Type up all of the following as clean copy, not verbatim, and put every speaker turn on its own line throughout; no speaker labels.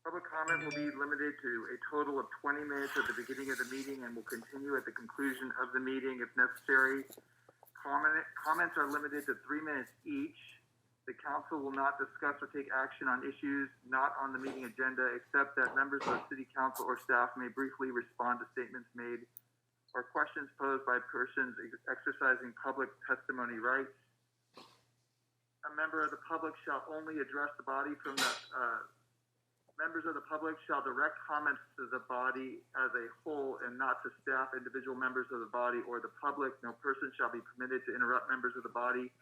Public comment will be limited to a total of 20 minutes at the beginning of the meeting and will continue at the conclusion of the meeting if necessary. Comments are limited to 3 minutes each. The council will not discuss or take action on issues not on the meeting agenda, except that members of the city council or staff may briefly respond to statements made or questions posed by persons exercising public testimony rights. A member of the public shall only address the body from the members of the public shall direct comments to the body as a whole and not to staff, individual members of the body, or the public. No person shall be permitted to interrupt members of the body,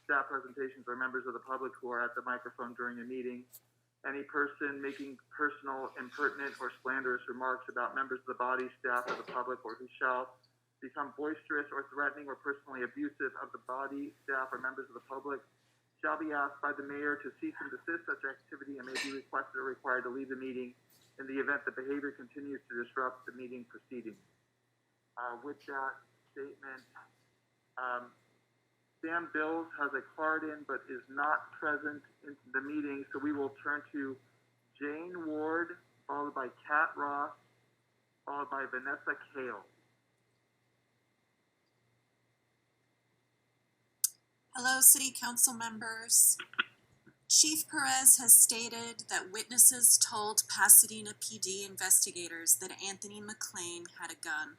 staff presentations, or members of the public who are at the microphone during a meeting. Any person making personal, impertinent, or slanderous remarks about members of the body, staff, or the public, or who shall become boisterous or threatening or personally abusive of the body, staff, or members of the public shall be asked by the mayor to cease and desist such activity and may be requested or required to leave the meeting in the event the behavior continues to disrupt the meeting proceedings. With that statement, Sam Bills has a card in but is not present in the meeting, so we will turn to Jane Ward, followed by Kat Ross, followed by Vanessa Kale.
Hello, City Council members. Chief Perez has stated that witnesses told Pasadena PD investigators that Anthony McLean had a gun.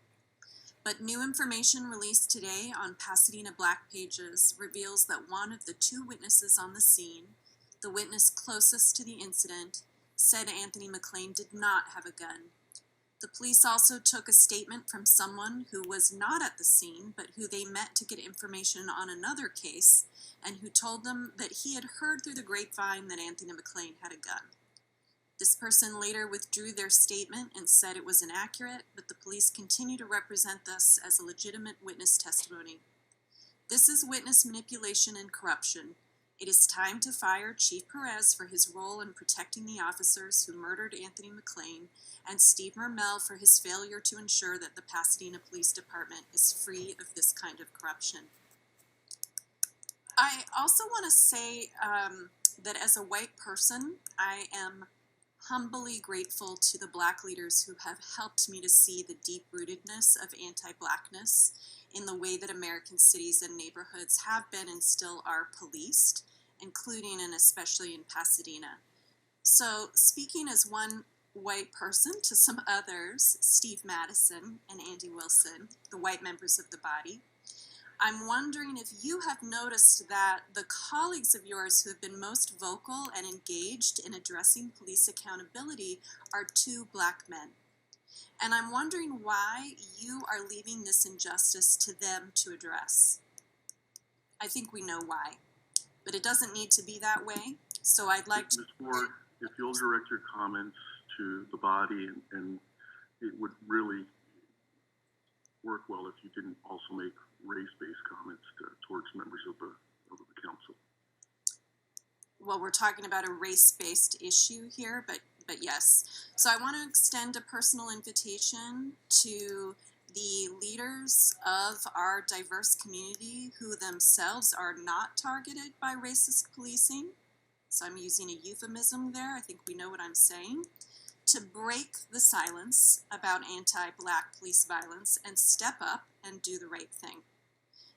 But new information released today on Pasadena Black Pages reveals that one of the two witnesses on the scene, the witness closest to the incident, said Anthony McLean did not have a gun. The police also took a statement from someone who was not at the scene, but who they met to get information on another case, and who told them that he had heard through the grapevine that Anthony McLean had a gun. This person later withdrew their statement and said it was inaccurate, but the police continue to represent this as a legitimate witness testimony. This is witness manipulation and corruption. It is time to fire Chief Perez for his role in protecting the officers who murdered Anthony McLean, and Steve Mermel for his failure to ensure that the Pasadena Police Department is free of this kind of corruption. I also want to say that as a white person, I am humbly grateful to the Black leaders who have helped me to see the deep-rootedness of anti-Blackness in the way that American cities and neighborhoods have been and still are policed, including and especially in Pasadena. So speaking as one white person to some others, Steve Madison and Andy Wilson, the white members of the body, I'm wondering if you have noticed that the colleagues of yours who have been most vocal and engaged in addressing police accountability are two Black men. And I'm wondering why you are leaving this injustice to them to address. I think we know why, but it doesn't need to be that way. So I'd like to...
Ms. Ward, if you'll direct your comments to the body, and it would really work well if you didn't also make race-based comments towards members of the council.
Well, we're talking about a race-based issue here, but yes. So I want to extend a personal invitation to the leaders of our diverse community who themselves are not targeted by racist policing. So I'm using a euphemism there. I think we know what I'm saying. To break the silence about anti-Black police violence and step up and do the right thing.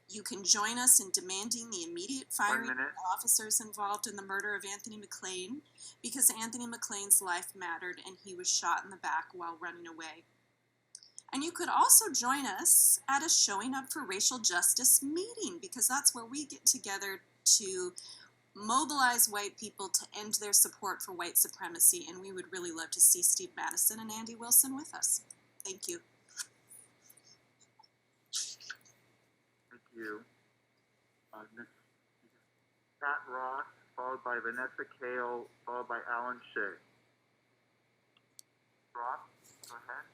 You can join us in demanding the immediate firing of the officers involved in the murder of Anthony McLean, because Anthony McLean's life mattered and he was shot in the back while running away. And you could also join us at a Showing Up for Racial Justice meeting, because that's where we get together to mobilize white people to end their support for white supremacy, and we would really love to see Steve Madison and Andy Wilson with us. Thank you.
Thank you. Next, Pat Ross, followed by Vanessa Kale, followed by Alan Shea. Ross, go ahead.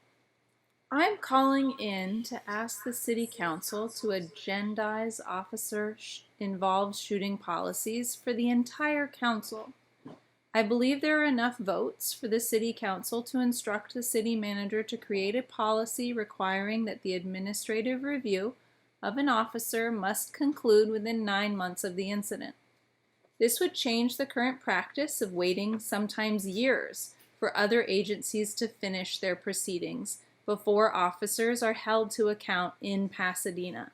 I'm calling in to ask the City Council to agendize officer-involved shooting policies for the entire council. I believe there are enough votes for the City Council to instruct the City Manager to create a policy requiring that the administrative review of an officer must conclude within 9 months of the incident. This would change the current practice of waiting sometimes years for other agencies to finish their proceedings before officers are held to account in Pasadena.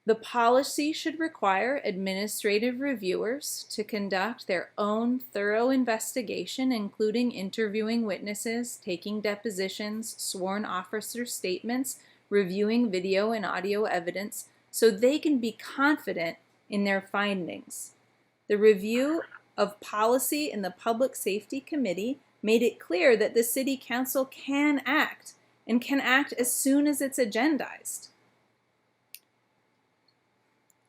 The policy should require administrative reviewers to conduct their own thorough investigation, including interviewing witnesses, taking depositions, sworn officer statements, reviewing video and audio evidence, so they can be confident in their findings. The review of policy in the Public Safety Committee made it clear that the City Council can act, and can act as soon as it's agendized.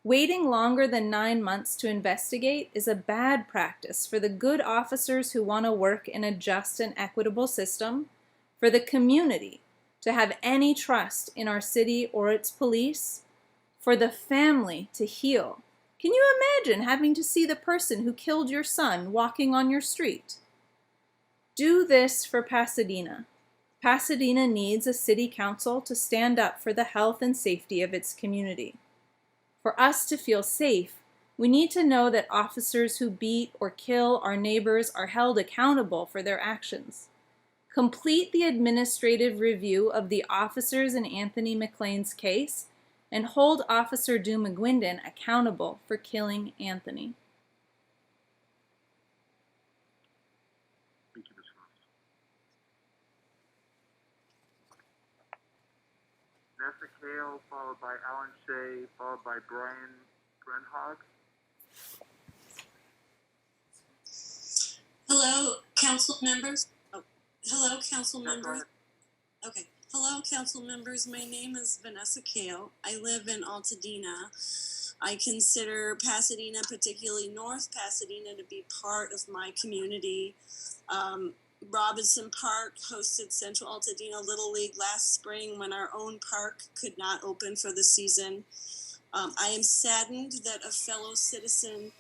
Waiting longer than 9 months to investigate is a bad practice for the good officers who want to work in a just and equitable system, for the community to have any trust in our city or its police, for the family to heal. Can you imagine having to see the person who killed your son walking on your street? Do this for Pasadena. Pasadena needs a city council to stand up for the health and safety of its community. For us to feel safe, we need to know that officers who beat or kill our neighbors are held accountable for their actions. Complete the administrative review of the officers in Anthony McLean's case and hold Officer Du McGuinden accountable for killing Anthony.
Thank you, Ms. Ross.
Vanessa Kale, followed by Alan Shea, followed by Brian Grunhog.
Hello, council members. Hello, council
Yeah, go
members.
ahead.
Okay. Hello, council members. My name is Vanessa Kale. I live in Altadena. I consider Pasadena, particularly North Pasadena, to be part of my community. Robinson Park hosted Central Altadena Little League last spring when our own park could not open for the season. I am saddened that a fellow citizen,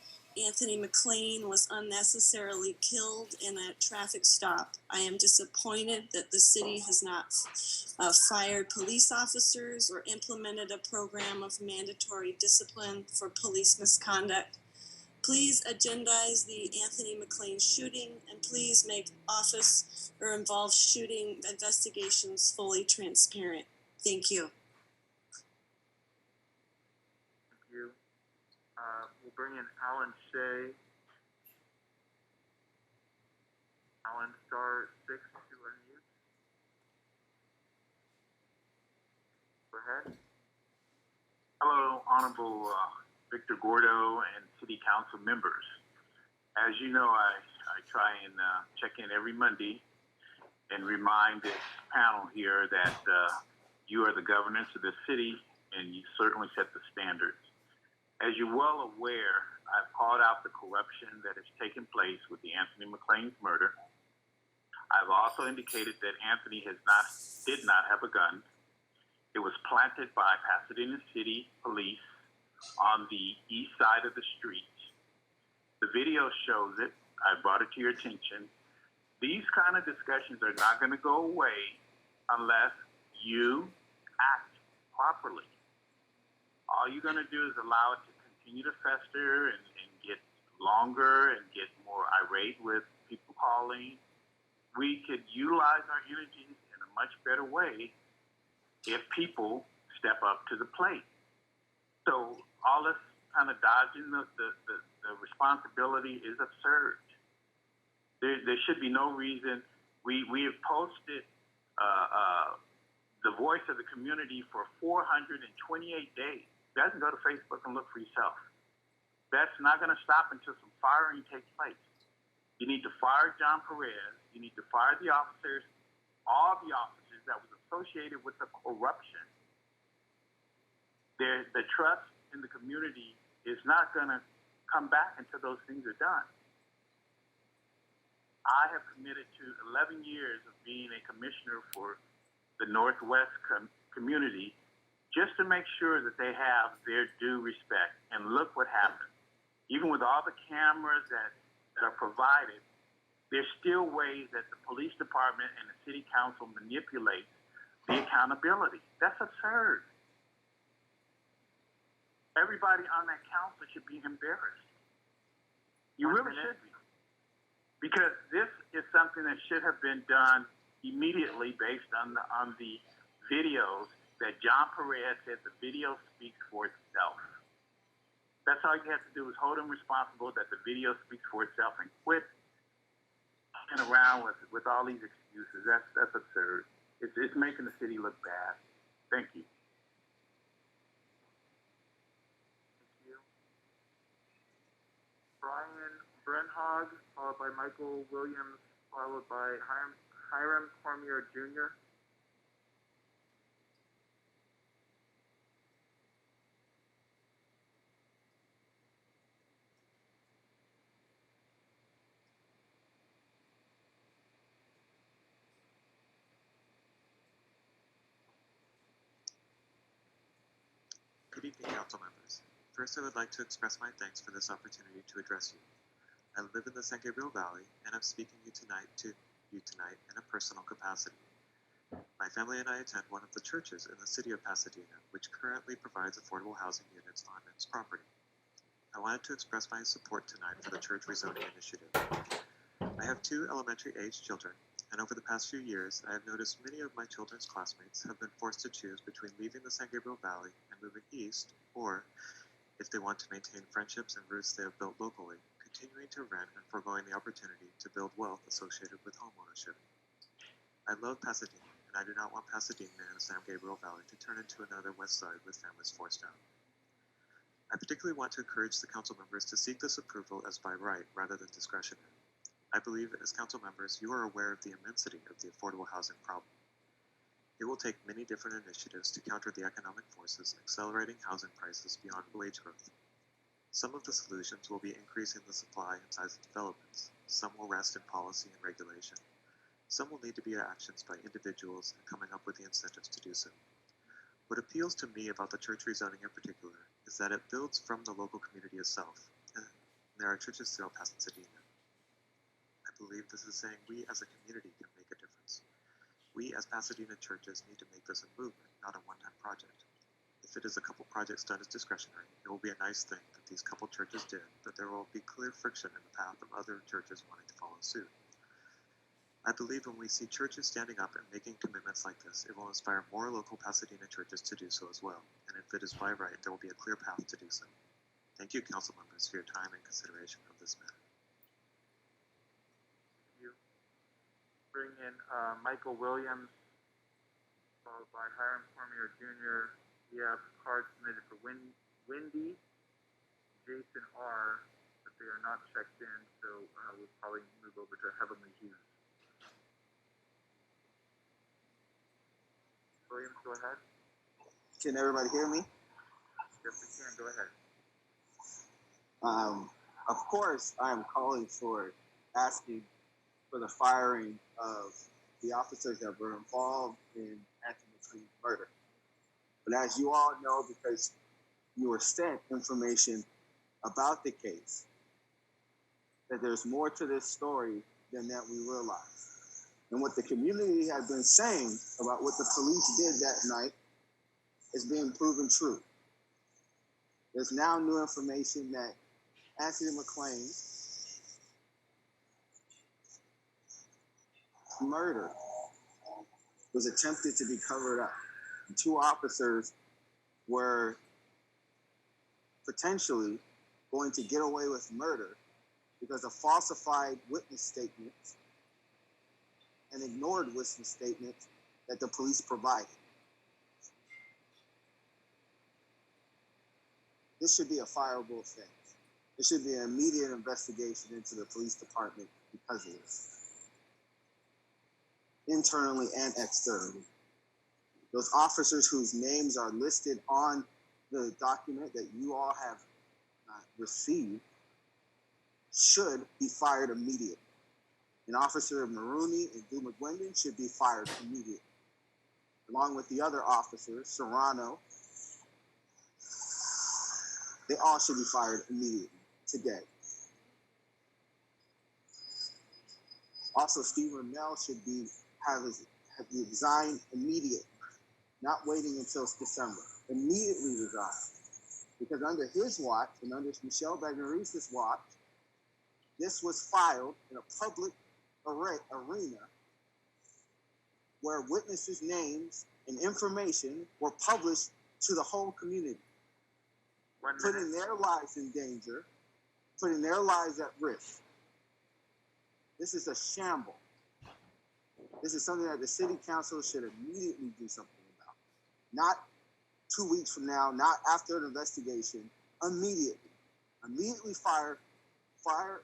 Anthony McLean, was unnecessarily killed in a traffic stop. I am disappointed that the city has not fired police officers or implemented a program of mandatory discipline for police misconduct. Please agendize the Anthony McLean shooting, and please make office or involved shooting investigations fully transparent. Thank you.
Thank you. We'll bring in Alan Shea. Alan, star 6 to unmute. Go ahead.
Hello, Honorable Victor Gordo and City Council members. As you know, I try and check in every Monday and remind this panel here that you are the governors of the city and you certainly set the standards. As you're well aware, I've called out the corruption that has taken place with the Anthony McLean's murder. I've also indicated that Anthony did not have a gun. It was planted by Pasadena City Police on the east side of the street. The video shows it. I brought it to your attention. These kind of discussions are not going to go away unless you act properly. All you're going to do is allow it to continue to fester and get longer and get more irate with people calling. We could utilize our energies in a much better way if people step up to the plate. So all this kind of dodging the responsibility is absurd. There should be no reason. We have posted the voice of the community for 428 days. You guys can go to Facebook and look for yourself. That's not going to stop until some firing takes place. You need to fire John Perez. You need to fire the officers, all the officers that was associated with the corruption. The trust in the community is not going to come back until those things are done. I have committed to 11 years of being a commissioner for the Northwest community just to make sure that they have their due respect. And look what happened. Even with all the cameras that are provided, there's still ways that the police department and the city council manipulate the accountability. That's absurd. Everybody on that council should be embarrassed. You really should be. because this is something that should have been done immediately based on the videos that John Perez said the video speaks for itself. That's all you have to do is hold him responsible that the video speaks for itself and quit around with all these excuses. That's absurd. It's making the city look bad. Thank you.
Thank you. Brian Brenhog, followed by Michael Williams, followed by Hiram Cormier Jr.
Good evening, council members. First, I would like to express my thanks for this opportunity to address you. I live in the San Gabriel Valley, and I'm speaking to you tonight in a personal capacity. My family and I attend one of the churches in the city of Pasadena, which currently provides affordable housing units on its property. I wanted to express my support tonight for the church rezoning initiative. I have 2 elementary-aged children, and over the past few years, I have noticed many of my children's classmates have been forced to choose between leaving the San Gabriel Valley and moving east, or, if they want to maintain friendships and roots they have built locally, continuing to rent and foregoing the opportunity to build wealth associated with homeownership. I love Pasadena, and I do not want Pasadena and the San Gabriel Valley to turn into another West Side with families forced out. I particularly want to encourage the council members to seek this approval as by right rather than discretionary. I believe as council members, you are aware of the immensity of the affordable housing problem. It will take many different initiatives to counter the economic forces accelerating housing prices beyond wage growth. Some of the solutions will be increasing the supply and size of developments. Some will rest in policy and regulation. Some will need to be actions by individuals and coming up with the incentives to do so. What appeals to me about the church rezoning in particular is that it builds from the local community itself, and there are churches throughout Pasadena. I believe this is saying we as a community can make a difference. We as Pasadena churches need to make this a movement, not a one-time project. If it is a couple projects done as discretionary, it will be a nice thing that these couple churches did, but there will be clear friction in the path of other churches wanting to follow suit. I believe when we see churches standing up and making commitments like this, it will inspire more local Pasadena churches to do so as well, and if it is by right, there will be a clear path to do so. Thank you, council members, for your time and consideration of this matter.
Bring in Michael Williams, followed by Hiram Cormier Jr. We have cards submitted for Wendy, Jason R., but they are not checked in, so we'll probably move over to Heavenly Hughes. Williams, go ahead.
Can everybody hear me?
Yes, we can. Go ahead.
Of course, I am calling for asking for the firing of the officers that were involved in Anthony McLean's murder. But as you all know, because you were sent information about the case, that there's more to this story than that we realize. And what the community has been saying about what the police did that night is being proven true. There's now new information that Anthony McLean murder was attempted to be covered up. The 2 officers were potentially going to get away with murder because of falsified witness statements and ignored witness statements that the police provided. This should be a fireable offense. There should be an immediate investigation into the police department because of this, internally and externally. Those officers whose names are listed on the document that you all have received should be fired immediately. And Officer Maroney and Dumagwendon should be fired immediately, along with the other officers, Serrano. They all should be fired immediately today. Also, Steve Rennell should have resigned immediately, not waiting until December. Immediately resign, because under his watch and under Michelle Bagneris's watch, this was filed in a public arena where witnesses' names and information were published to the whole community, putting their lives in danger, putting their lives at risk. This is a shamble. This is something that the city council should immediately do something about. Not 2 weeks from now, not after an investigation, immediately. Immediately fire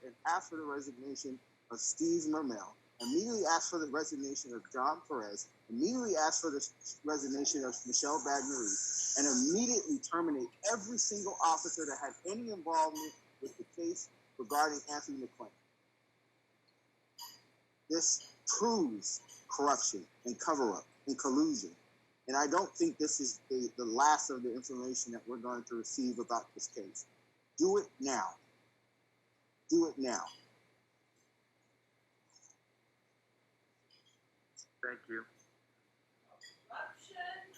and ask for the resignation of Steve Mermel. Immediately ask for the resignation of John Perez. Immediately ask for the resignation of Michelle Bagnery. And immediately terminate every single officer that had any involvement with the case regarding Anthony McClain. This proves corruption and cover-up and collusion. And I don't think this is the last of the information that we're going to receive about this case. Do it now. Do it now.
Thank you.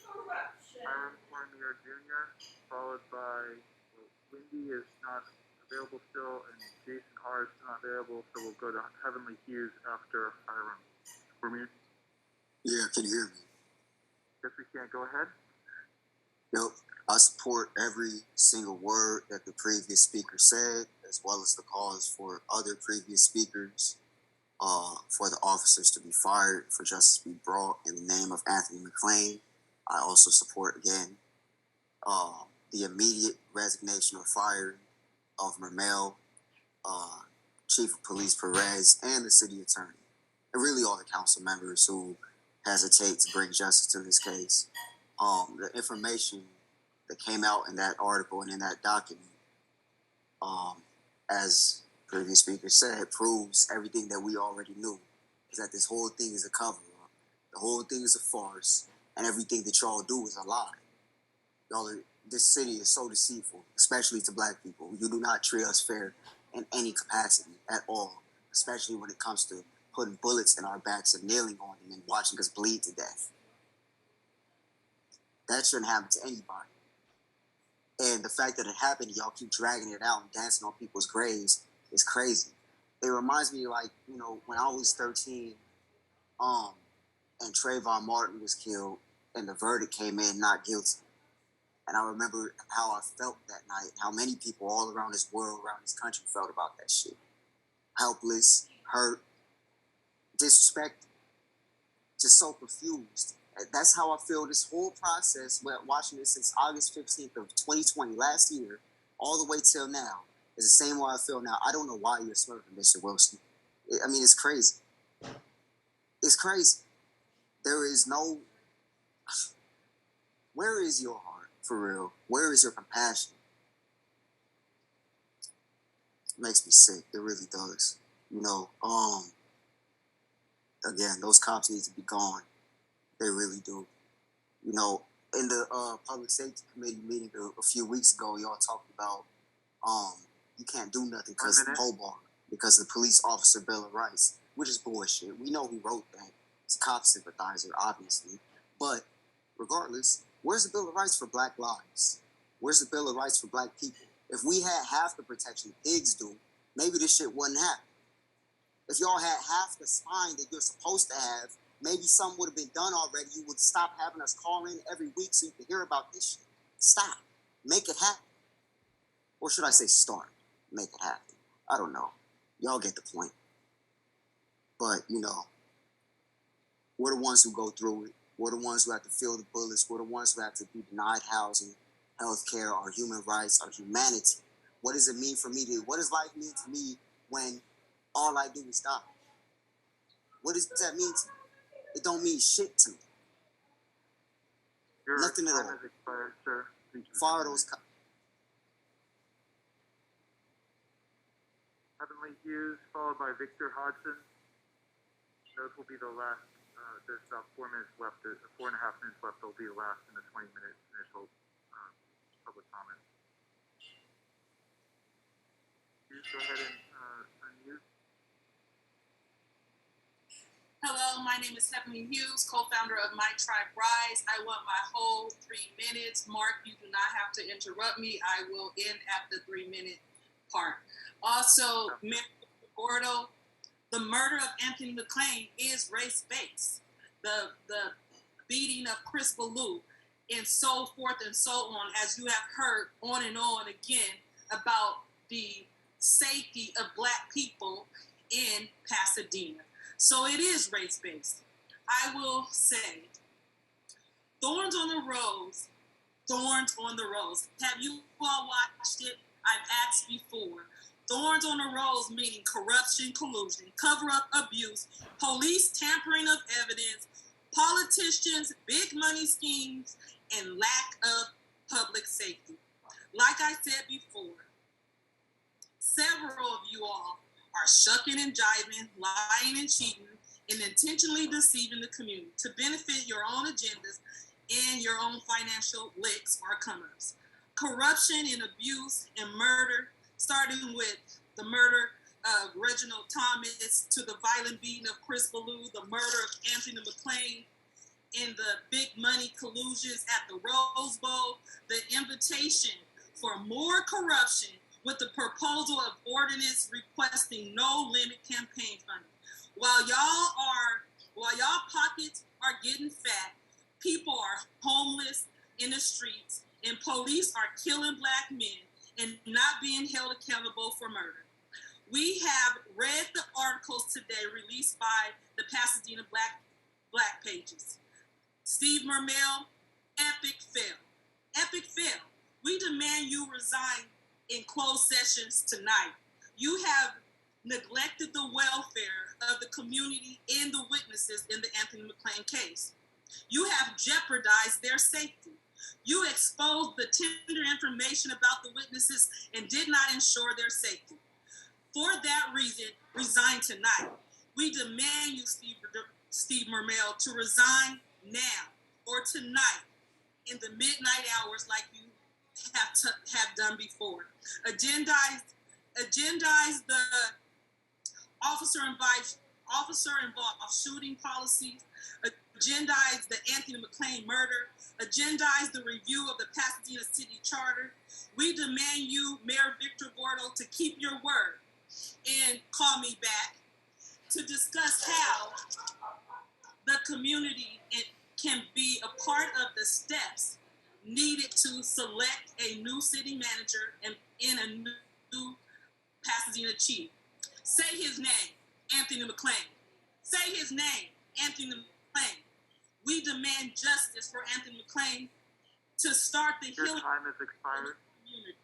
Corruption.
Aaron Cormier Jr., followed by Wendy is not available still, and Jason R. is not available, so we'll go to Heavenly Hughes after Hiram. Cormier?
Yeah, can you hear me?
Yes, we can. Go ahead.
Yep. I support every single word that the previous speaker said, as well as the calls for other previous speakers, for the officers to be fired, for justice to be brought in the name of Anthony McClain. I also support, again, the immediate resignation or firing of Mermel, Chief of Police Perez, and the city attorney, and really all the council members who hesitate to bring justice to this case. The information that came out in that article and in that document, as previous speaker said, proves everything that we already knew, is that this whole thing is a cover-up. The whole thing is a farce, and everything that y'all do is a lie. This city is so deceitful, especially to black people. You do not treat us fair in any capacity at all, especially when it comes to putting bullets in our backs and kneeling on them and watching us bleed to death. That shouldn't happen to anybody. And the fact that it happened, y'all keep dragging it out and dancing on people's graves is crazy. It reminds me, like, when I was 13, and Trayvon Martin was killed, and the verdict came in not guilty. And I remember how I felt that night, how many people all around this world, around this country felt about that shit. Helpless, hurt, disrespected, just so confused. That's how I feel this whole process, watching this since August 15th of 2020, last year, all the way till now, is the same way I feel now. I don't know why you're smirking, Mr. Wilson. I mean, it's crazy. It's crazy. There is no... Where is your heart, for real? Where is your compassion? It makes me sick. It really does. Again, those cops need to be gone. They really do. In the Public Safety Committee meeting a few weeks ago, y'all talked about you can't do nothing because of Hobart, because of the Police Officer Bill of Rights, which is bullshit. We know who wrote that. It's a cop sympathizer, obviously. But regardless, where's the Bill of Rights for Black lives? Where's the Bill of Rights for Black people? If we had half the protection pigs do, maybe this shit wouldn't happen. If y'all had half the spine that you're supposed to have, maybe something would have been done already. You would stop having us call in every week so you can hear about this shit. Stop. Make it happen. Or should I say start? Make it happen. I don't know. Y'all get the point. But, we're the ones who go through it. We're the ones who have to feel the bullets. We're the ones who have to be denied housing, health care, our human rights, our humanity. What does it mean for me what does life mean to me when all I do is die? What does that mean to me? It don't mean shit to me.
Your
Nothing at
time
all.
has expired, sir.
Fire those cops.
Heavenly Hughes, followed by Victor Hodgson. Those will be the last. There's about 4 minutes left. 4.5 minutes left. They'll be the last in the 20-minute initial public comment. Hughes, go ahead and unmute.
Hello, my name is Heavenly Hughes, co-founder of My Tribe Rise. I want my whole 3 minutes. Mark, you do not have to interrupt me. I will end at the 3-minute part. Also, members of the Gordo, the murder of Anthony McClain is race-based. The beating of Chris Ballou, and so forth and so on, as you have heard on and on again about the safety of Black people in Pasadena. So it is race-based. I will say, thorns on the rose, thorns on the rose. Have you all watched it? I've asked before. Thorns on the rose meaning corruption, collusion, cover-up, abuse, police tampering of evidence, politicians, big money schemes, and lack of public safety. Like I said before, several of you all are shucking and jiving, lying and cheating, and intentionally deceiving the community to benefit your own agendas and your own financial licks or come-ups. Corruption and abuse and murder, starting with the murder of Reginald Thomas to the violent beating of Chris Ballou, the murder of Anthony McClain, and the big money collusions at the Rose Bowl, the invitation for more corruption with the proposal of ordinance requesting no limit campaign funding. While y'all pockets are getting fat, people are homeless in the streets, and police are killing Black men and not being held accountable for murder. We have read the articles today released by the Pasadena Black Pages. Steve Mermel, epic fail. Epic fail. We demand you resign in closed sessions tonight. You have neglected the welfare of the community and the witnesses in the Anthony McClain case. You have jeopardized their safety. You exposed the tender information about the witnesses and did not ensure their safety. For that reason, resign tonight. We demand you, Steve Mermel, to resign now or tonight in the midnight hours like you have done before. Agendize the officer-involved shooting policies. Agendize the Anthony McClain murder. Agendize the review of the Pasadena City Charter. We demand you, Mayor Victor Gordo, to keep your word and call me back to discuss how the community can be a part of the steps needed to select a new city manager and in a new Pasadena chief. Say his name, Anthony McClain. Say his name, Anthony McClain. We demand justice for Anthony McClain to start the
Your
healing
time has expired.
of the community.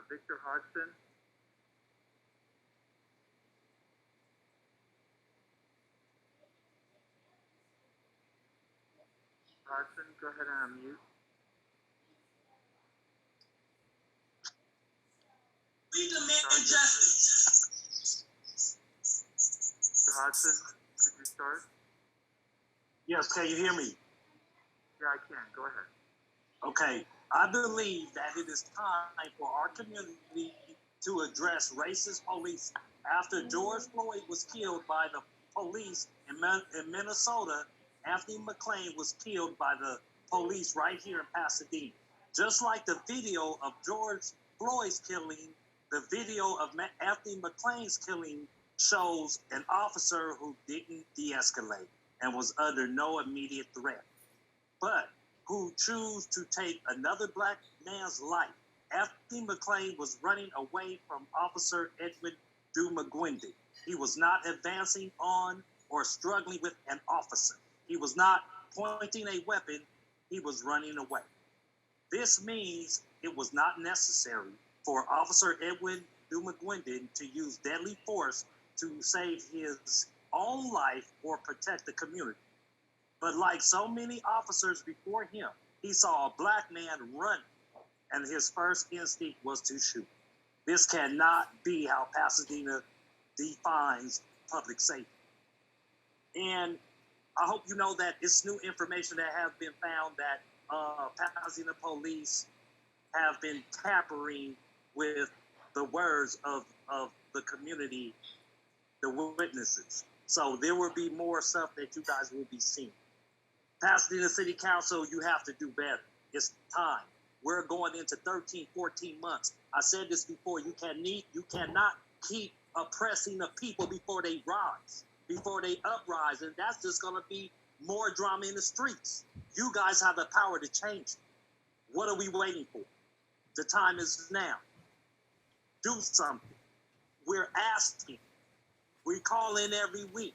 Victor Hodgson. Hodgson, go ahead and unmute.
We demand justice.
Mr. Hodgson, could you start?
Yes, can you hear me?
Yeah, I can. Go ahead.
Okay. I believe that it is time for our community to address racist police. After George Floyd was killed by the police in Minnesota, Anthony McClain was killed by the police right here in Pasadena. Just like the video of George Floyd's killing, the video of Anthony McClain's killing shows an officer who didn't de-escalate and was under no immediate threat, but who chose to take another Black man's life. Anthony McClain was running away from Officer Edwin Dumagwindi. He was not advancing on or struggling with an officer. He was not pointing a weapon. He was running away. This means it was not necessary for Officer Edwin Dumagwindi to use deadly force to save his own life or protect the community. But like so many officers before him, he saw a Black man run, and his first instinct was to shoot. This cannot be how Pasadena defines public safety. And I hope you know that it's new information that has been found that Pasadena police have been tampering with the words of the community, the witnesses. So there will be more stuff that you guys will be seeing. Pasadena City Council, you have to do better. It's time. We're going into 13, 14 months. I said this before, you cannot keep oppressing the people before they rise, before they uprise, and that's just gonna be more drama in the streets. You guys have the power to change it. What are we waiting for? The time is now. Do something. We're asking. We call in every week.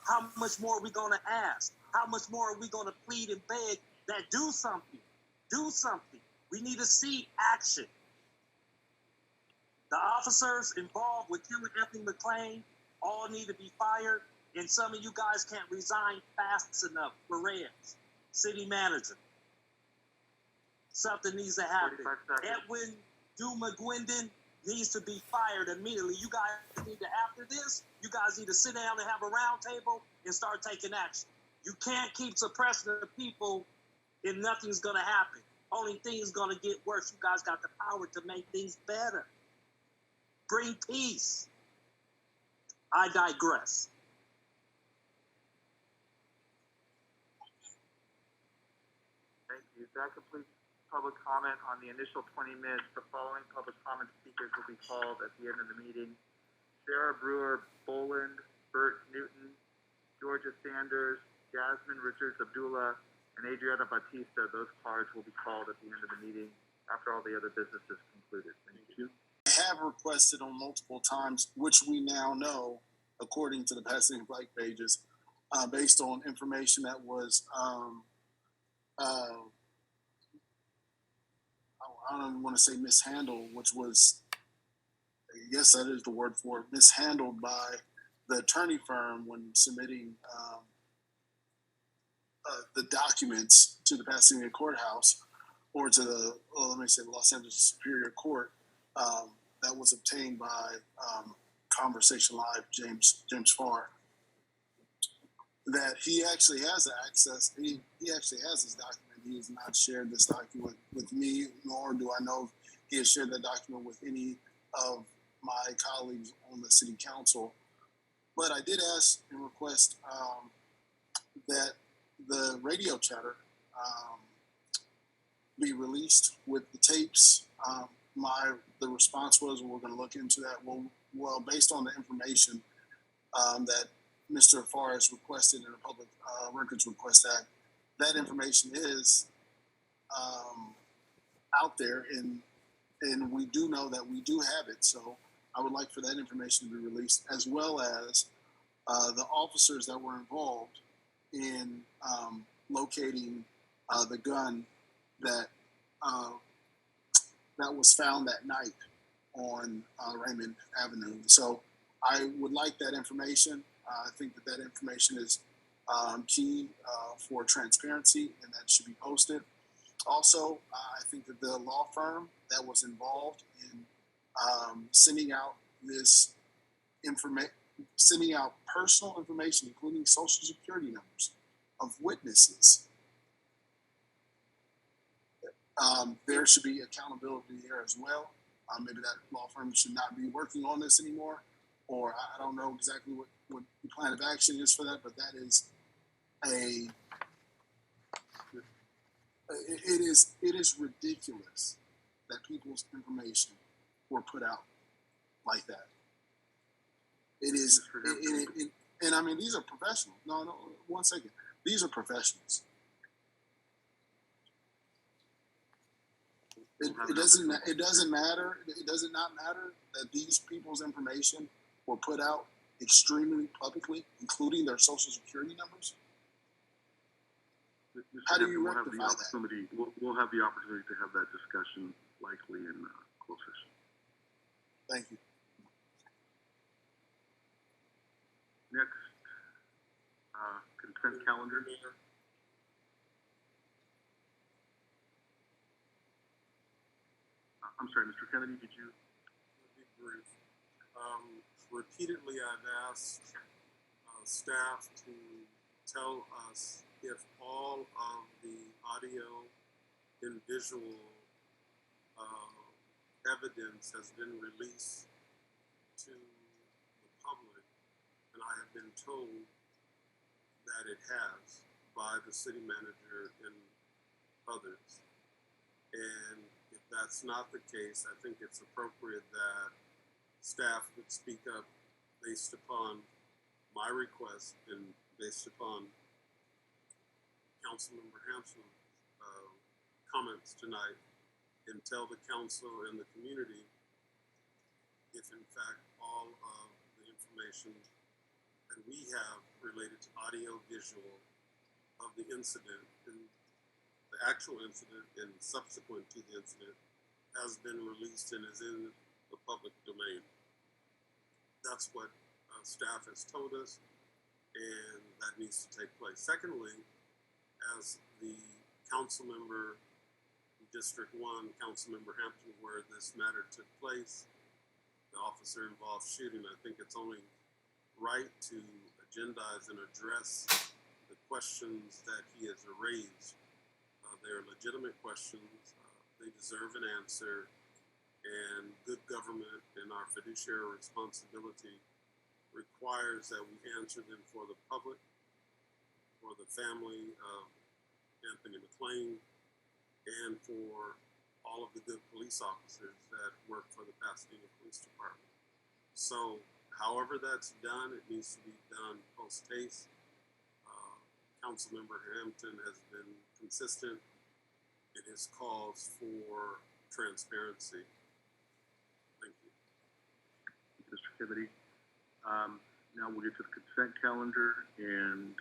How much more are we gonna ask? How much more are we gonna plead and beg that do something? Do something. We need to see action. The officers involved with killing Anthony McClain all need to be fired, and some of you guys can't resign fast enough. Perez, city manager. Something needs to happen. Edwin Duma-Gwendon needs to be fired immediately. You guys need to, after this, you guys need to sit down and have a round table and start taking action. You can't keep suppressing the people and nothing's gonna happen. Only thing's gonna get worse. You guys got the power to make things better. Bring peace. I digress.
Thank you. That completes public comment on the initial 20 minutes. The following public comment speakers will be called at the end of the meeting. Sarah Brewer Boland, Bert Newton, Georgia Sanders, Jasmine Richards Abdullah, and Adriana Batista. Those cards will be called at the end of the meeting after all the other business is concluded. Thank you.
I have requested on multiple times, which we now know, according to the Pasadena Black pages, based on information that was, I don't even want to say mishandled, which was, I guess that is the word for it, mishandled by the attorney firm when submitting the documents to the Pasadena courthouse or to the, let me say, the Los Angeles Superior Court. That was obtained by Conversation Live, James Farr, that he actually has access. He actually has this document. He has not shared this document with me, nor do I know if he has shared that document with any of my colleagues on the city council. But I did ask and request that the radio chatter be released with the tapes. The response was, we're going to look into that. Well, based on the information that Mr. Farr has requested in the Public Records Request Act, that information is out there, and we do know that we do have it. So I would like for that information to be released, as well as the officers that were involved in locating the gun that was found that night on Raymond Avenue. So I would like that information. I think that information is key for transparency, and that should be posted. Also, I think that the law firm that was involved in sending out sending out personal information, including social security numbers of witnesses, there should be accountability there as well. Maybe that law firm should not be working on this anymore, or I don't know exactly what the plan of action is for that, but that is it is ridiculous that people's information were put out like that. It is, and I mean, these are professionals. No, 1 second. These are professionals. It doesn't matter. It does not matter that these people's information were put out extremely publicly, including their social security numbers. How do you rectify that?
We'll have the opportunity to have that discussion likely in closed session.
Thank you.
Next, consent calendar. I'm sorry, Mr. Kennedy, did you?
I'll be brief. Repeatedly, I've asked staff to tell us if all of the audio and visual evidence has been released to the public, and I have been told that it has by the city manager and others. And that's not the case, I think it's appropriate that staff would speak up based upon my request and based upon Councilmember Hampton's comments tonight, and tell the council and the community if in fact all of the information that we have related to audio visual of the incident and the actual incident and subsequent to the incident has been released and is in the public domain. That's what staff has told us, and that needs to take place. Secondly, as the council member, District 1, Councilmember Hampton, where this matter took place, the officer involved shooting, I think it's only right to agendize and address the questions that he has raised. They're legitimate questions. They deserve an answer, and good government and our fiduciary responsibility requires that we answer them for the public, for the family of Anthony McClain, and for all of the good police officers that work for the Pasadena Police Department. So however that's done, it needs to be done post haste. Councilmember Hampton has been consistent in his calls for transparency. Thank you.
Mr. Kennedy. Now we'll get to the consent calendar, and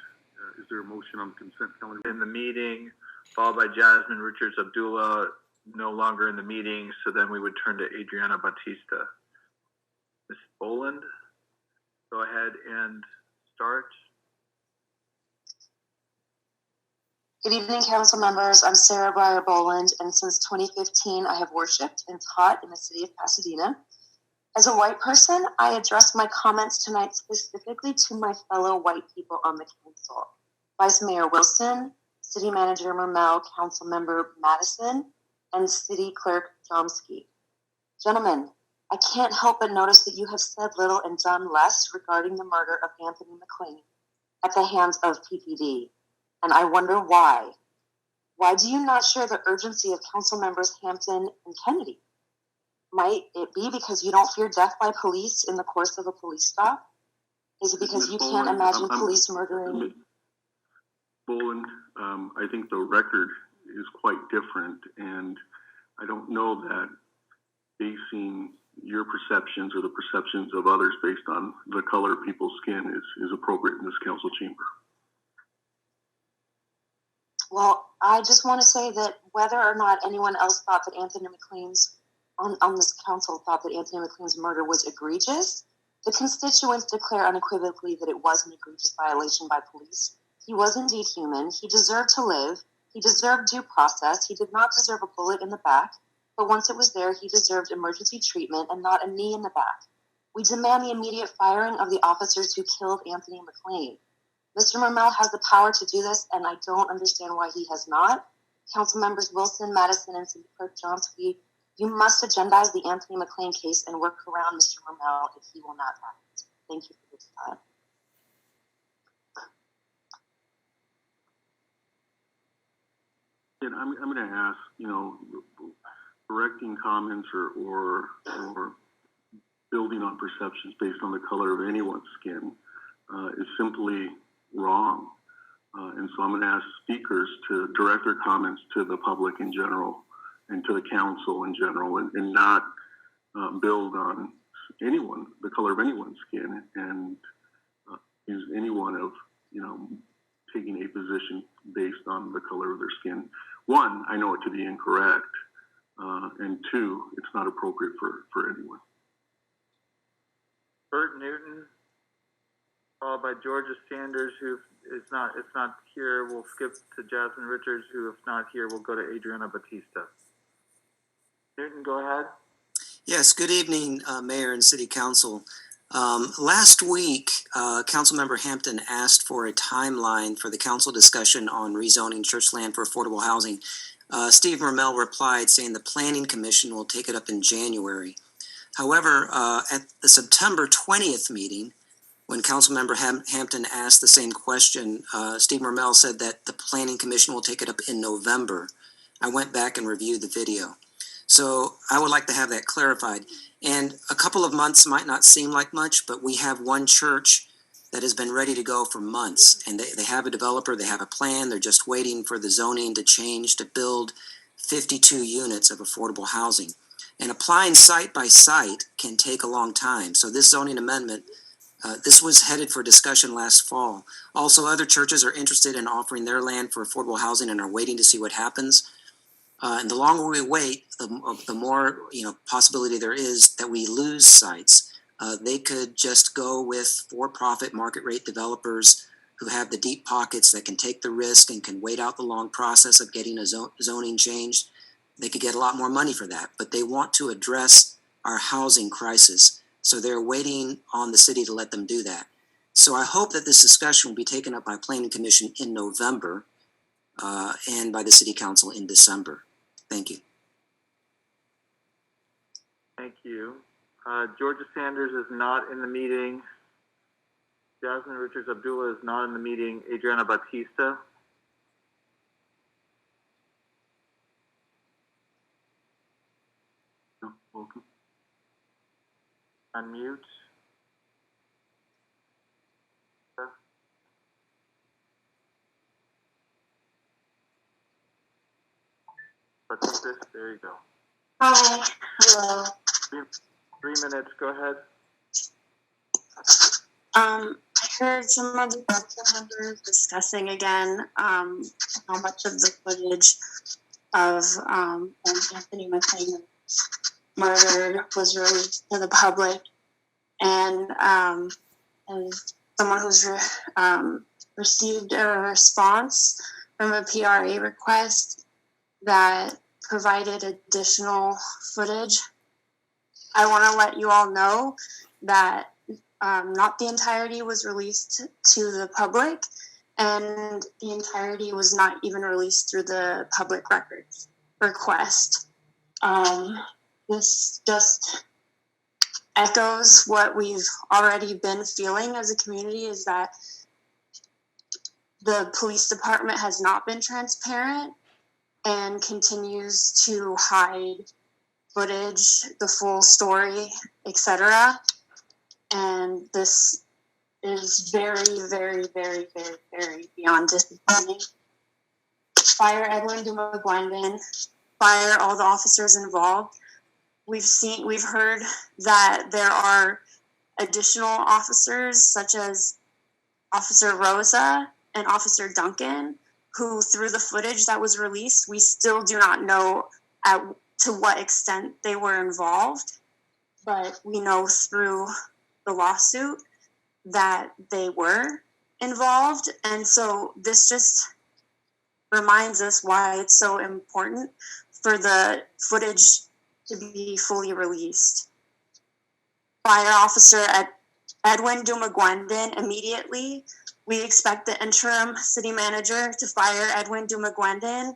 is there a motion on the consent calendar?
In the meeting, followed by Jasmine Richards Abdullah, no longer in the meeting, so then we would turn to Adriana Batista. Ms. Boland, go ahead and start.
Good evening, council members. I'm Sarah Breyer Boland, and since 2015, I have worshipped and taught in the city of Pasadena. As a white person, I address my comments tonight specifically to my fellow white people on the council. Vice Mayor Wilson, City Manager Mermel, Council Member Madison, and City Clerk Chomsky. Gentlemen, I can't help but notice that you have said little and done less regarding the murder of Anthony McClain at the hands of PPD. And I wonder why. Why do you not share the urgency of council members Hampton and Kennedy? Might it be because you don't fear death by police in the course of a police stop? Is it because you can't imagine police murdering?
Boland, I think the record is quite different, and I don't know that basing your perceptions or the perceptions of others based on the color of people's skin is appropriate in this council chamber.
Well, I just want to say that whether or not anyone else thought that Anthony McClain's, on this council thought that Anthony McClain's murder was egregious, the constituents declare unequivocally that it was an egregious violation by police. He was indeed human. He deserved to live. He deserved due process. He did not deserve a bullet in the back, but once it was there, he deserved emergency treatment and not a knee in the back. We demand the immediate firing of the officers who killed Anthony McClain. Mr. Mermel has the power to do this, and I don't understand why he has not. Council members Wilson, Madison, and City Clerk Johnsky, you must agendize the Anthony McClain case and work around Mr. Mermel if he will not act. Thank you for this time.
And I'm going to ask, correcting comments or building on perceptions based on the color of anyone's skin is simply wrong. And so I'm going to ask speakers to direct their comments to the public in general and to the council in general, and not build on anyone, the color of anyone's skin, and use anyone of, taking a position based on the color of their skin. One, I know it to be incorrect, and two, it's not appropriate for anyone.
Bert Newton, followed by Georgia Sanders, who is not here. We'll skip to Jasmine Richards, who, if not here, we'll go to Adriana Batista. Newton, go ahead.
Yes, good evening, Mayor and City Council. Last week, Councilmember Hampton asked for a timeline for the council discussion on rezoning church land for affordable housing. Steve Mermel replied saying the Planning Commission will take it up in January. However, at the September 20th meeting, when Councilmember Hampton asked the same question, Steve Mermel said that the Planning Commission will take it up in November. I went back and reviewed the video. So I would like to have that clarified. And a couple of months might not seem like much, but we have one church that has been ready to go for months, and they have a developer, they have a plan, they're just waiting for the zoning to change to build 52 units of affordable housing. And applying site by site can take a long time. So this zoning amendment, this was headed for discussion last fall. Also, other churches are interested in offering their land for affordable housing and are waiting to see what happens. And the longer we wait, the more possibility there is that we lose sites. They could just go with for-profit market rate developers who have the deep pockets that can take the risk and can wait out the long process of getting a zoning changed. They could get a lot more money for that, but they want to address our housing crisis. So they're waiting on the city to let them do that. So I hope that this discussion will be taken up by Planning Commission in November and by the City Council in December. Thank you.
Thank you. Georgia Sanders is not in the meeting. Jasmine Richards Abdullah is not in the meeting. Adriana Batista.
No, welcome.
Unmute. Batista, there you go.
Hi. Hello.
3 minutes, go ahead.
I heard some of the council members discussing again how much of the footage of when Anthony McClain murdered was released to the public, and someone who's received a response from a PRA request that provided additional footage. I want to let you all know that not the entirety was released to the public, and the entirety was not even released through the public records request. This just echoes what we've already been feeling as a community, is that the police department has not been transparent and continues to hide footage, the full story, etc. And this is very, very, very, very, very beyond disappointing. Fire Edwin Dumagwandin, fire all the officers involved. We've heard that there are additional officers, such as Officer Rosa and Officer Duncan, who, through the footage that was released, we still do not know to what extent they were involved, but we know through the lawsuit that they were involved. And so this just reminds us why it's so important for the footage to be fully released. Fire Officer Edwin Dumagwandin immediately. We expect the interim city manager to fire Edwin Dumagwandin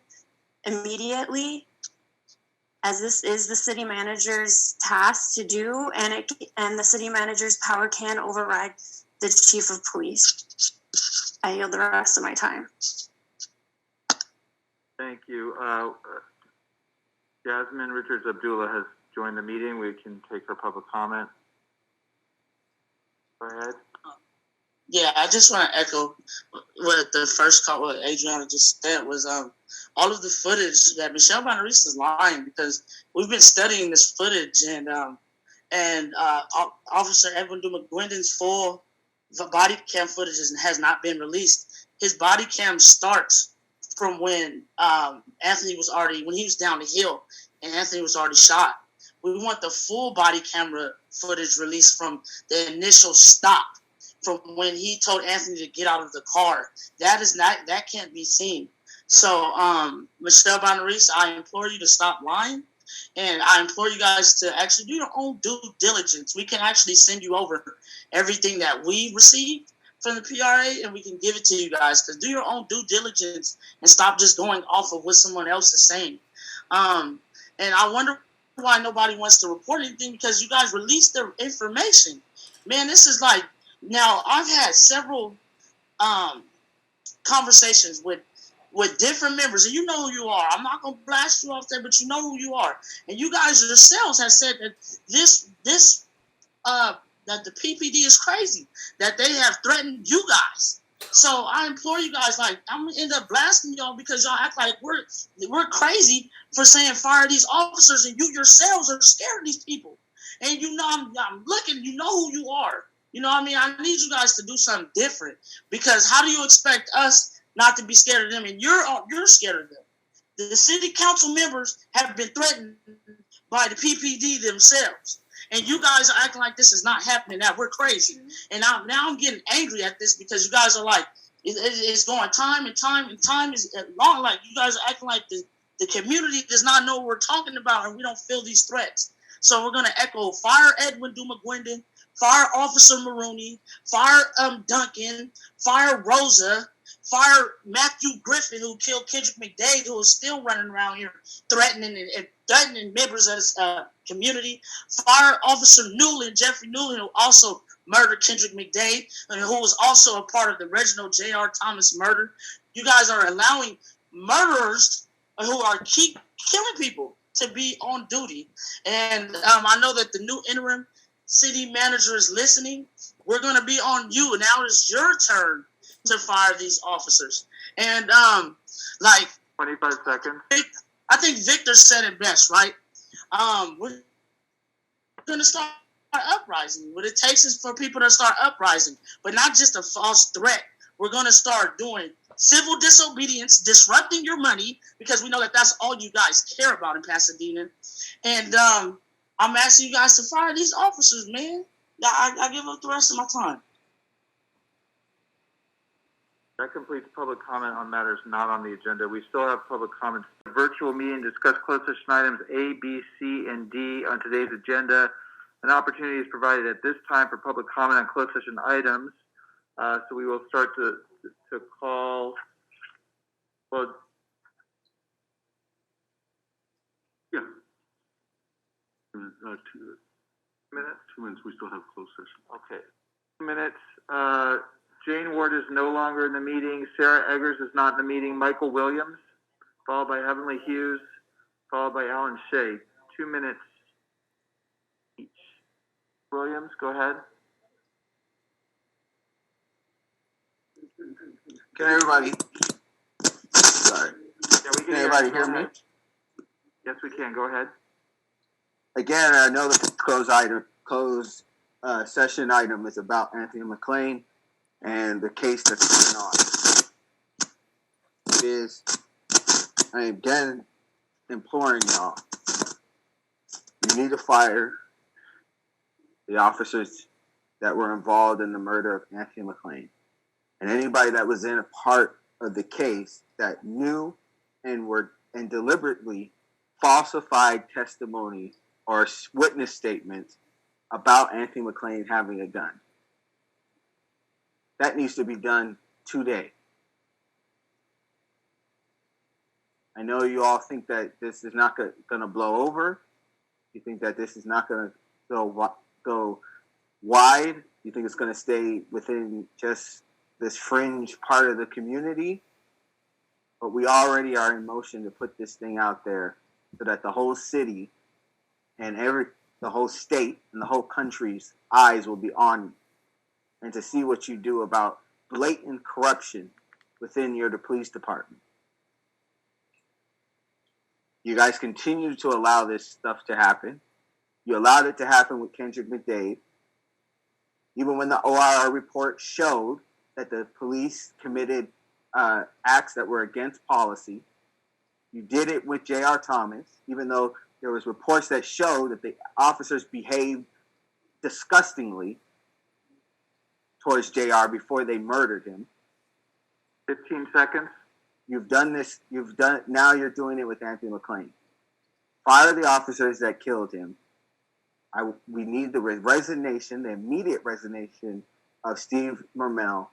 immediately, as this is the city manager's task to do, and the city manager's power can override the chief of police. I yield the rest of my time.
Thank you. Jasmine Richards Abdullah has joined the meeting. We can take her public comment. Go ahead.
Yeah, I just want to echo what the first call, what Adriana just said was all of the footage that Michelle Bonaris is lying, because we've been studying this footage, and Officer Edwin Dumagwandin's full body cam footage has not been released. His body cam starts from when Anthony was already, when he was down the hill and Anthony was already shot. We want the full body camera footage released from the initial stop, from when he told Anthony to get out of the car. That can't be seen. So, Michelle Bonaris, I implore you to stop lying, and I implore you guys to actually do your own due diligence. We can actually send you over everything that we received from the PRA, and we can give it to you guys. Because do your own due diligence and stop just going off of what someone else is saying. And I wonder why nobody wants to report anything, because you guys released the information. Man, this is like, now I've had several conversations with with different members, and you know who you are. I'm not gonna blast you off there, but you know who you are. And you guys yourselves have said that that the PPD is crazy, that they have threatened you guys. So I implore you guys, like, I'm gonna end up blasting y'all because y'all act like we're crazy for saying fire these officers, and you yourselves are scared of these people. And you know, I'm looking, you know who you are. You know what I mean? I need you guys to do something different, because how do you expect us not to be scared of them? And you're scared of them. The city council members have been threatened by the PPD themselves. And you guys are acting like this is not happening, that we're crazy. And now I'm getting angry at this because you guys are like, it's going time and time is long. Like, you guys are acting like the community does not know what we're talking about, and we don't feel these threats. So we're going to echo fire Edwin Dumagwindon, fire Officer Maroney, fire Duncan, fire Rosa, fire Matthew Griffin, who killed Kendrick McDade, who is still running around here threatening members of this community. Fire Officer Newland, Jeffrey Newland, who also murdered Kendrick McDade, and who was also a part of the Reginald J.R. Thomas murder. You guys are allowing murderers who are keep killing people to be on duty. And I know that the new interim city manager is listening. We're going to be on you. Now it's your turn to fire these officers. And
25 seconds.
I think Victor said it best, right? We're going to start uprising. What it takes is for people to start uprising, but not just a false threat. We're going to start doing civil disobedience, disrupting your money, because we know that that's all you guys care about in Pasadena. And I'm asking you guys to fire these officers, man. I give up the rest of my time.
That completes public comment on matters not on the agenda. We still have public comments. The virtual meeting discuss closed session items A, B, C, and D on today's agenda. An opportunity is provided at this time for public comment on closed session items. So we will start to call. Well,
yeah. 2 minutes. 2 minutes. We still have closed session.
Okay. 2 minutes. Jane Ward is no longer in the meeting. Sarah Eggers is not in the meeting. Michael Williams, followed by Heavenly Hughes, followed by Alan Shea. 2 minutes each. Williams, go ahead.
Can everybody? Sorry.
Yeah, we can
everybody hear me?
Yes, we can. Go ahead.
Again, I know the closed session item is about Anthony McClain and the case that's going on. It is, I am again imploring y'all, you need to fire the officers that were involved in the murder of Anthony McClain. And anybody that was in a part of the case that knew and deliberately falsified testimony or witness statements about Anthony McClain having a gun. That needs to be done today. I know you all think that this is not going to blow over. You think that this is not going to go wide. You think it's going to stay within just this fringe part of the community. But we already are in motion to put this thing out there so that the whole city and the whole state and the whole country's eyes will be on you, and to see what you do about blatant corruption within the police department. You guys continue to allow this stuff to happen. You allowed it to happen with Kendrick McDade. Even when the OIR report showed that the police committed acts that were against policy, you did it with J.R. Thomas, even though there was reports that showed that the officers behaved disgustingly towards JR before they murdered him.
15 seconds.
You've done this. Now you're doing it with Anthony McClain. Fire the officers that killed him. We need the resignation, the immediate resignation of Steve Mermel,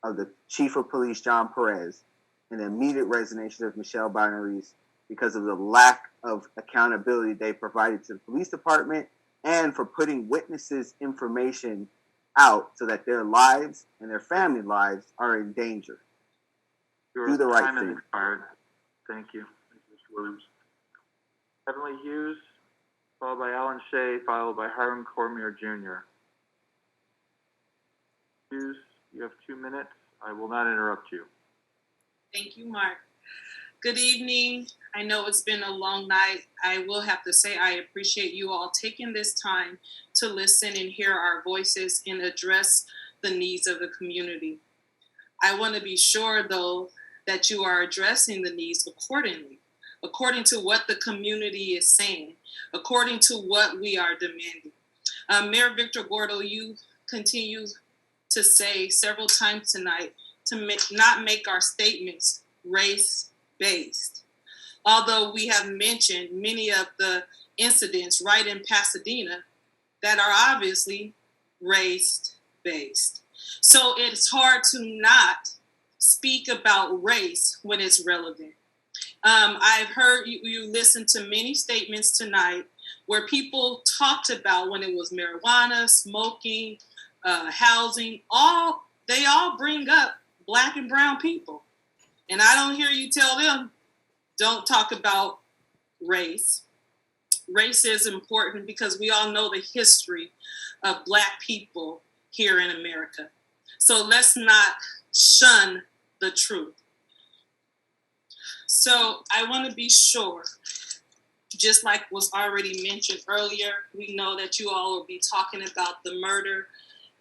of the Chief of Police, John Perez, and the immediate resignation of Michelle Binaries because of the lack of accountability they provided to the police department and for putting witnesses' information out so that their lives and their family lives are in danger.
Your
Do the right
time has
thing.
expired. Thank you.
Thank you, Mr. Williams.
Heavenly Hughes, followed by Alan Shea, followed by Hiram Cormier Jr. Hughes, you have 2 minutes. I will not interrupt you.
Thank you, Mark. Good evening. I know it's been a long night. I will have to say I appreciate you all taking this time to listen and hear our voices and address the needs of the community. I want to be sure, though, that you are addressing the needs accordingly, according to what the community is saying, according to what we are demanding. Mayor Victor Gordo, you continue to say several times tonight to not make our statements race-based. Although we have mentioned many of the incidents right in Pasadena that are obviously race-based. So it's hard to not speak about race when it's relevant. I've heard you listen to many statements tonight where people talked about when it was marijuana, smoking, housing, they all bring up Black and brown people. And I don't hear you tell them, don't talk about race. Race is important because we all know the history of Black people here in America. So let's not shun the truth. So I want to be sure, just like was already mentioned earlier, we know that you all will be talking about the murder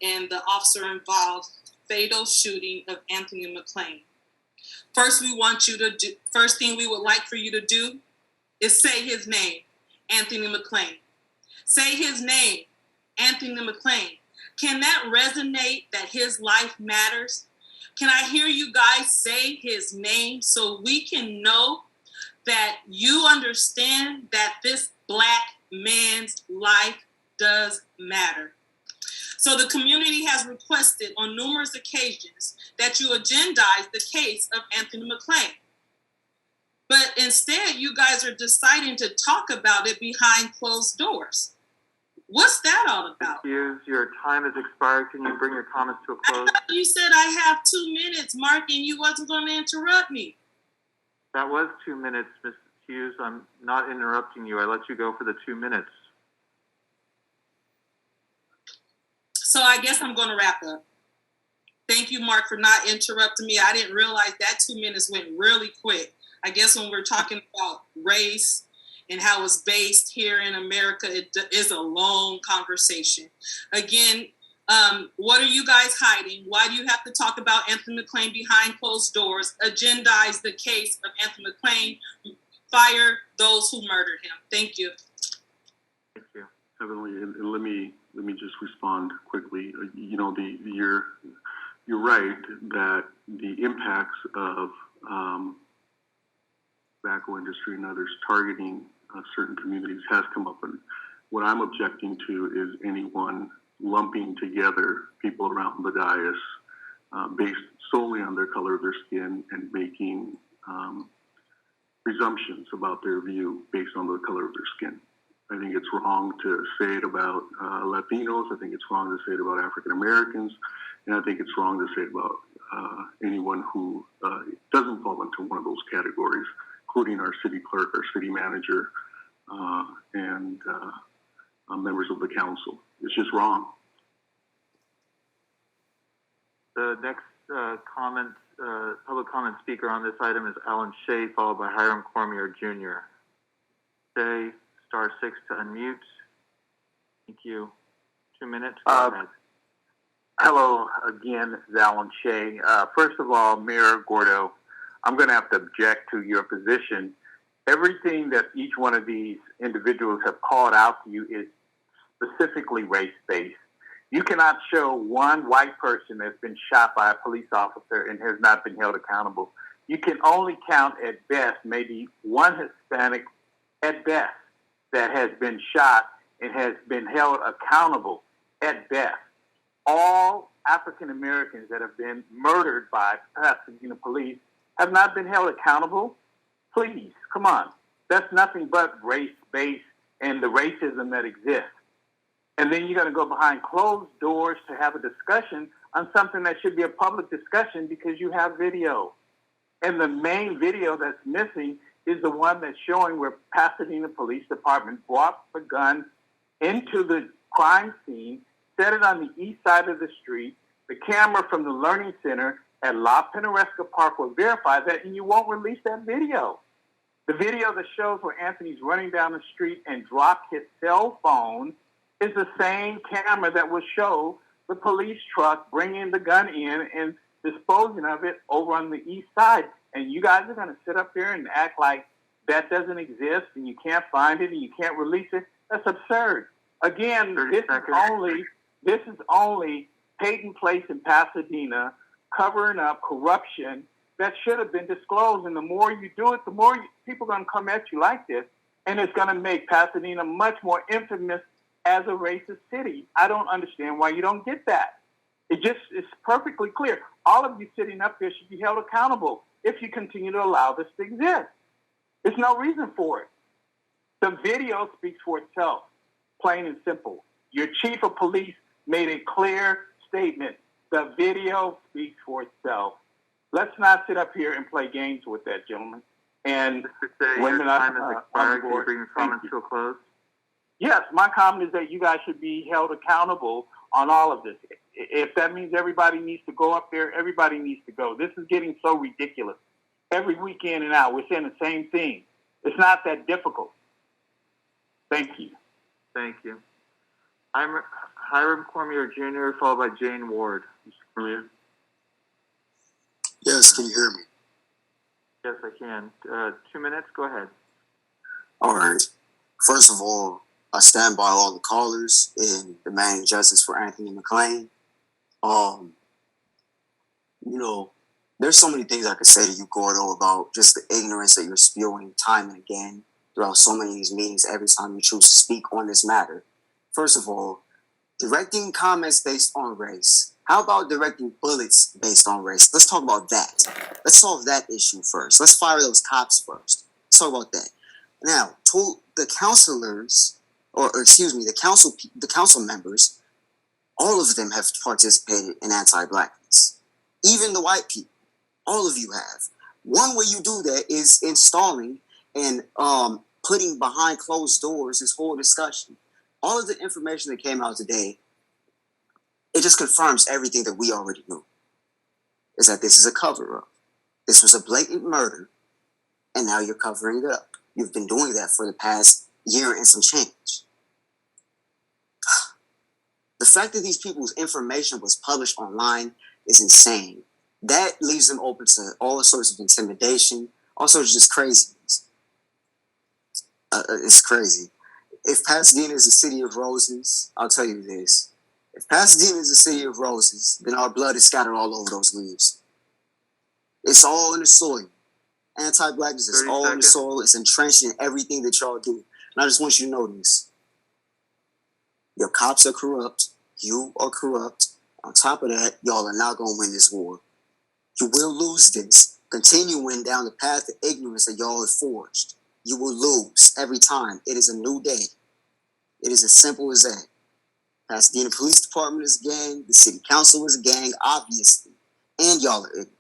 and the officer involved fatal shooting of Anthony McClain. First thing we would like for you to do is say his name, Anthony McClain. Say his name, Anthony McClain. Can that resonate that his life matters? Can I hear you guys say his name so we can know that you understand that this Black man's life does matter? So the community has requested on numerous occasions that you agendize the case of Anthony McClain. But instead, you guys are deciding to talk about it behind closed doors. What's that all about?
Hughes, your time has expired. Can you bring your comments to a close?
You said I have 2 minutes, Mark, and you wasn't going to interrupt me.
That was 2 minutes, Mrs. Hughes. I'm not interrupting you. I let you go for the 2 minutes.
So I guess I'm going to wrap up. Thank you, Mark, for not interrupting me. I didn't realize that 2 minutes went really quick. I guess when we're talking about race and how it's based here in America, it is a long conversation. Again, what are you guys hiding? Why do you have to talk about Anthony McClain behind closed doors? Agendize the case of Anthony McClain. Fire those who murdered him. Thank you.
Thank you.
Heavenly, and let me just respond quickly. You're right that the impacts of tobacco industry and others targeting certain communities has come up, and what I'm objecting to is anyone lumping together people around the dais based solely on their color of their skin and making presumptions about their view based on the color of their skin. I think it's wrong to say it about Latinos. I think it's wrong to say it about African Americans, and I think it's wrong to say it about anyone who doesn't fall into one of those categories, including our city clerk, our city manager, and members of the council. It's just wrong.
The next public comment speaker on this item is Alan Shea, followed by Hiram Cormier Jr. Shea, *6 to unmute. Thank you. 2 minutes. Go ahead.
Hello again, this is Alan Shea. First of all, Mayor Gordo, I'm going to have to object to your position. Everything that each one of these individuals have called out to you is specifically race-based. You cannot show one white person that's been shot by a police officer and has not been held accountable. You can only count at best maybe one Hispanic at best that has been shot and has been held accountable at best. All African Americans that have been murdered by Pasadena police have not been held accountable. Please, come on. That's nothing but race-based and the racism that exists. And then you're going to go behind closed doors to have a discussion on something that should be a public discussion because you have video. And the main video that's missing is the one that's showing where Pasadena Police Department brought the gun into the crime scene, set it on the east side of the street. The camera from the Learning Center at La Pineresca Park will verify that, and you won't release that video. The video that shows where Anthony's running down the street and dropped his cell phone is the same camera that will show the police truck bringing the gun in and disposing of it over on the east side. And you guys are going to sit up there and act like that doesn't exist and you can't find it and you can't release it. That's absurd. Again, this is only taking place in Pasadena, covering up corruption that should have been disclosed. And the more you do it, the more people are going to come at you like this. And it's going to make Pasadena much more infamous as a racist city. I don't understand why you don't get that. It's perfectly clear. All of you sitting up there should be held accountable if you continue to allow this to exist. There's no reason for it. The video speaks for itself, plain and simple. Your chief of police made a clear statement. The video speaks for itself. Let's not sit up here and play games with that, gentlemen. And
your time has expired. Can you bring your comments to a close?
Yes, my comment is that you guys should be held accountable on all of this. If that means everybody needs to go up there, everybody needs to go. This is getting so ridiculous. Every week in and out, we're saying the same thing. It's not that difficult. Thank you.
Thank you. I'm Hiram Cormier Jr., followed by Jane Ward. Mr. Cormier?
Yes, can you hear me?
Yes, I can. 2 minutes, go ahead.
All right. First of all, I stand by all the callers in demanding justice for Anthony McClain. There's so many things I could say to you, Gordo, about just the ignorance that you're spewing time and again throughout so many of these meetings every time you choose to speak on this matter. First of all, directing comments based on race. How about directing bullets based on race? Let's talk about that. Let's solve that issue first. Let's fire those cops first. Let's talk about that. Now, to the counselors, the council members, all of them have participated in anti-blackness. Even the white people, all of you have. One way you do that is installing and putting behind closed doors this whole discussion. All of the information that came out today, it just confirms everything that we already knew. Is that this is a cover-up. This was a blatant murder, and now you're covering it up. You've been doing that for the past year and some change. The fact that these people's information was published online is insane. That leaves them open to all sorts of intimidation, all sorts of just craziness. It's crazy. If Pasadena is a city of roses, I'll tell you this. If Pasadena is a city of roses, then our blood is scattered all over those leaves. It's all in the soil. Anti-blackness is all in the soil. It's entrenched in everything that y'all do. And I just want you to know this. Your cops are corrupt. You are corrupt. On top of that, y'all are not going to win this war. You will lose this, continuing down the path of ignorance that y'all have forged. You will lose every time. It is a new day. It is as simple as that. Pasadena Police Department is a gang. The City Council is a gang, obviously. And y'all are ignorant.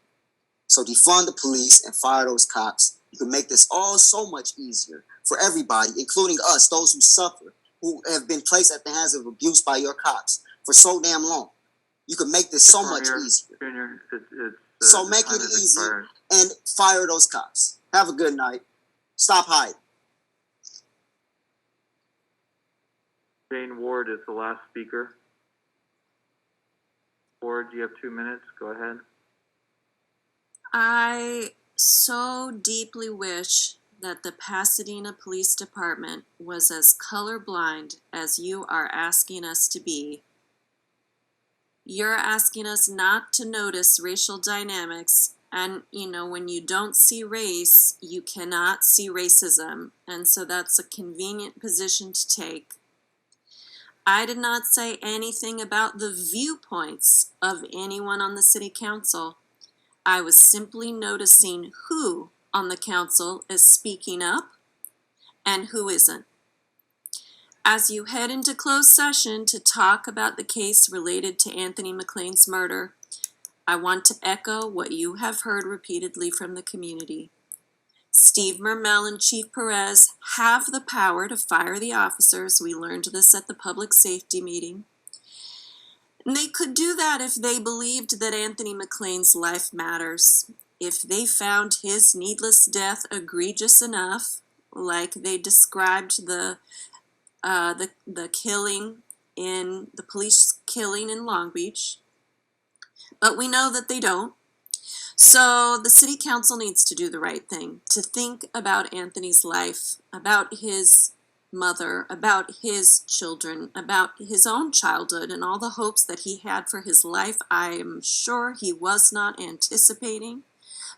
So defund the police and fire those cops. You can make this all so much easier for everybody, including us, those who suffer, who have been placed at the hands of abuse by your cops for so damn long. You can make this so much easier. So make it easy and fire those cops. Have a good night. Stop hiding.
Jane Ward is the last speaker. Ward, you have 2 minutes. Go ahead.
I so deeply wish that the Pasadena Police Department was as colorblind as you are asking us to be. You're asking us not to notice racial dynamics, and when you don't see race, you cannot see racism, and so that's a convenient position to take. I did not say anything about the viewpoints of anyone on the city council. I was simply noticing who on the council is speaking up and who isn't. As you head into closed session to talk about the case related to Anthony McClain's murder, I want to echo what you have heard repeatedly from the community. Steve Mermel and Chief Perez have the power to fire the officers. We learned this at the public safety meeting. And they could do that if they believed that Anthony McLean's life matters. If they found his needless death egregious enough, like they described the killing in the police killing in Long Beach. But we know that they don't. So the city council needs to do the right thing, to think about Anthony's life, about his mother, about his children, about his own childhood and all the hopes that he had for his life. I am sure he was not anticipating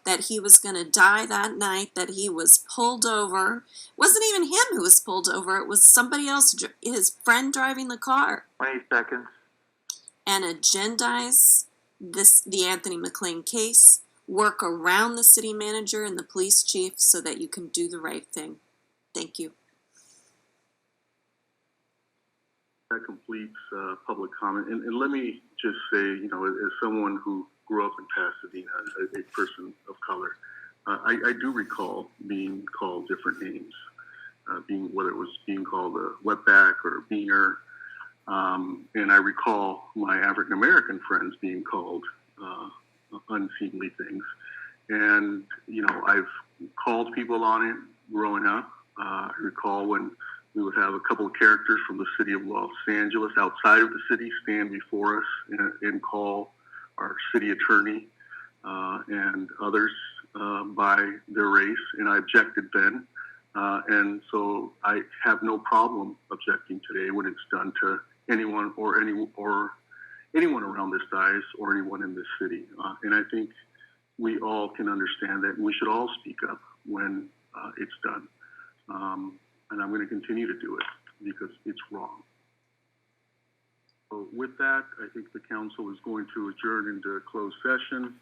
that he was going to die that night, that he was pulled over. It wasn't even him who was pulled over. It was somebody else, his friend driving the car.
20 seconds.
And agendize the Anthony McLean case, work around the city manager and the police chief so that you can do the right thing. Thank you.
That completes public comment. And let me just say, you know, as someone who grew up in Pasadena, a person of color, I do recall being called different names, whether it was being called a wetback or a beaner. And I recall my African American friends being called unseemly things. And, you know, I've called people on it growing up. I recall when we would have a couple of characters from the city of Los Angeles outside of the city stand before us and call our city attorney and others by their race. And I objected then. And so I have no problem objecting today when it's done to anyone or anyone around this dais or anyone in this city. And I think we all can understand that, and we should all speak up when it's done. And I'm going to continue to do it because it's wrong. So with that, I think the council is going to adjourn into a closed session.